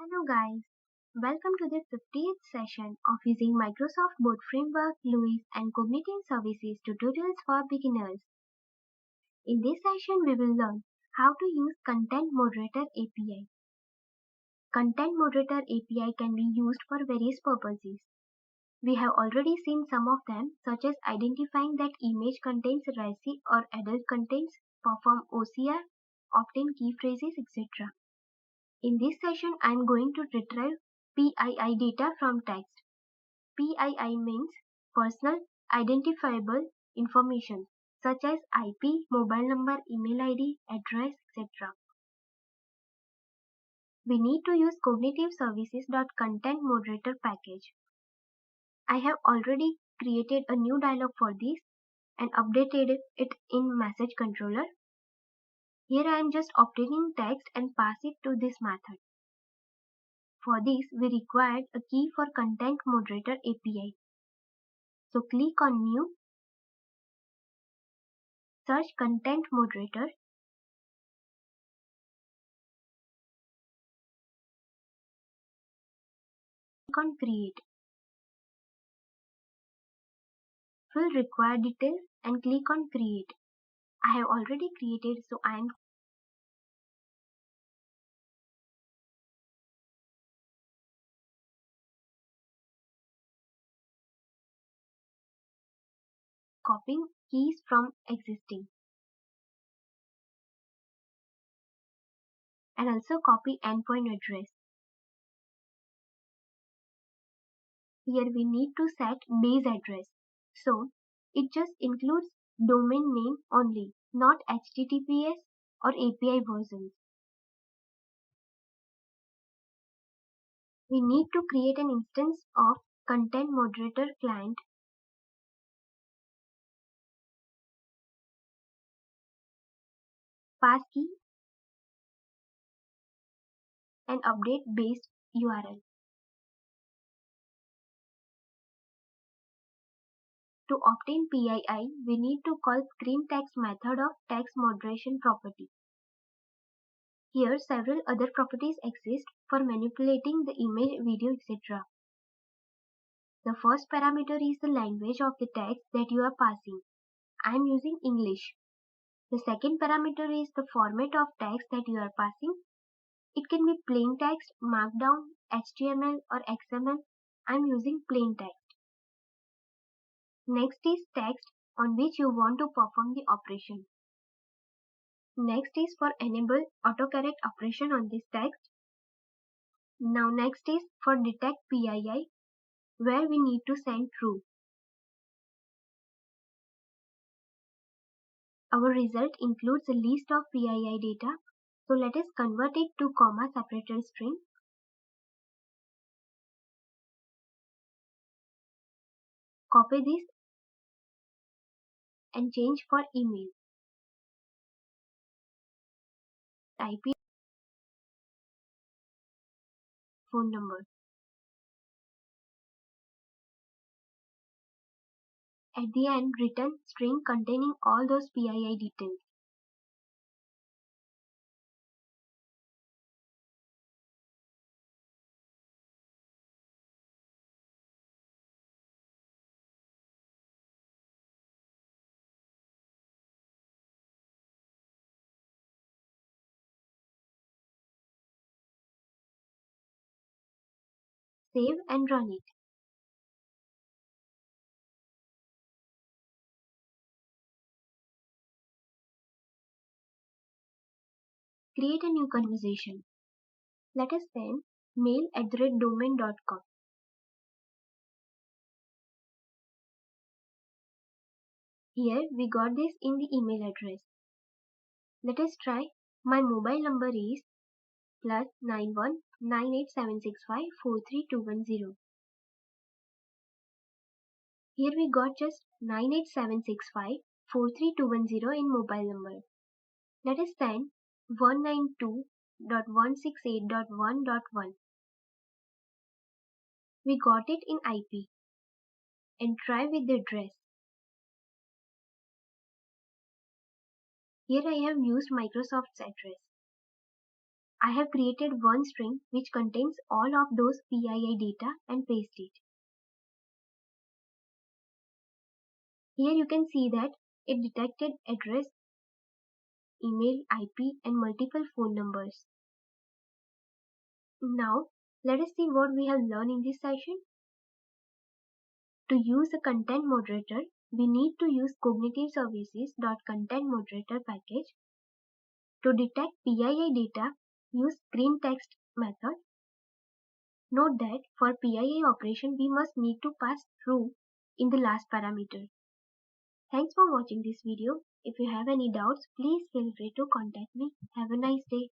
Hello guys, welcome to the 50th session of using Microsoft Board Framework, LUIS and Cognitive Services tutorials for beginners. In this session we will learn how to use Content Moderator API. Content Moderator API can be used for various purposes. We have already seen some of them, such as identifying that image contains racy or adult contents, perform OCR, obtain key phrases, etc. In this session, I am going to retrieve PII data from text. PII means personal identifiable information such as IP, mobile number, email ID, address, etc. We need to use cognitive services.content moderator package. I have already created a new dialog for this and updated it in message controller. Here I am just obtaining text and pass it to this method. For this, we required a key for Content Moderator API. So click on New, search Content Moderator, click on Create. Fill required details and click on Create. I have already created, so I am copying keys from existing and also copy endpoint address. Here we need to set base address. So it just includes domain name only, not HTTPS or API versions. We need to create an instance of Content Moderator client passkey and update based URL. To obtain PII, we need to call screen text method of text moderation property. Here several other properties exist for manipulating the image, video, etc. The first parameter is the language of the text that you are passing. I am using English. The second parameter is the format of text that you are passing. It can be plain text, markdown, HTML or XML. I am using plain text. Next is text on which you want to perform the operation. Next is for enable autocorrect operation on this text. Now next is for detect PII where we need to send true. Our result includes a list of PII data. So let us convert it to comma separated string. Copy this and change for email. IP phone number. At the end, return string containing all those PII details. Save and run it. Create a new conversation. Let us send mail@domain.com. Here we got this in the email address. Let us try. My mobile number is +91 98765 43210. Here we got just 98765 43210 in mobile number. Let us send 192.168.1.1. We got it in IP and try with the address. Here I have used Microsoft's address. I have created one string which contains all of those PII data and paste it. Here you can see that it detected address, email, IP and multiple phone numbers. Now let us see what we have learned in this session. To use a content moderator, we need to use cognitive services.content moderator package. To detect PII data, use green text method. Note that for PII operation we must need to pass true in the last parameter. Thanks for watching this video. If you have any doubts, please feel free to contact me. Have a nice day.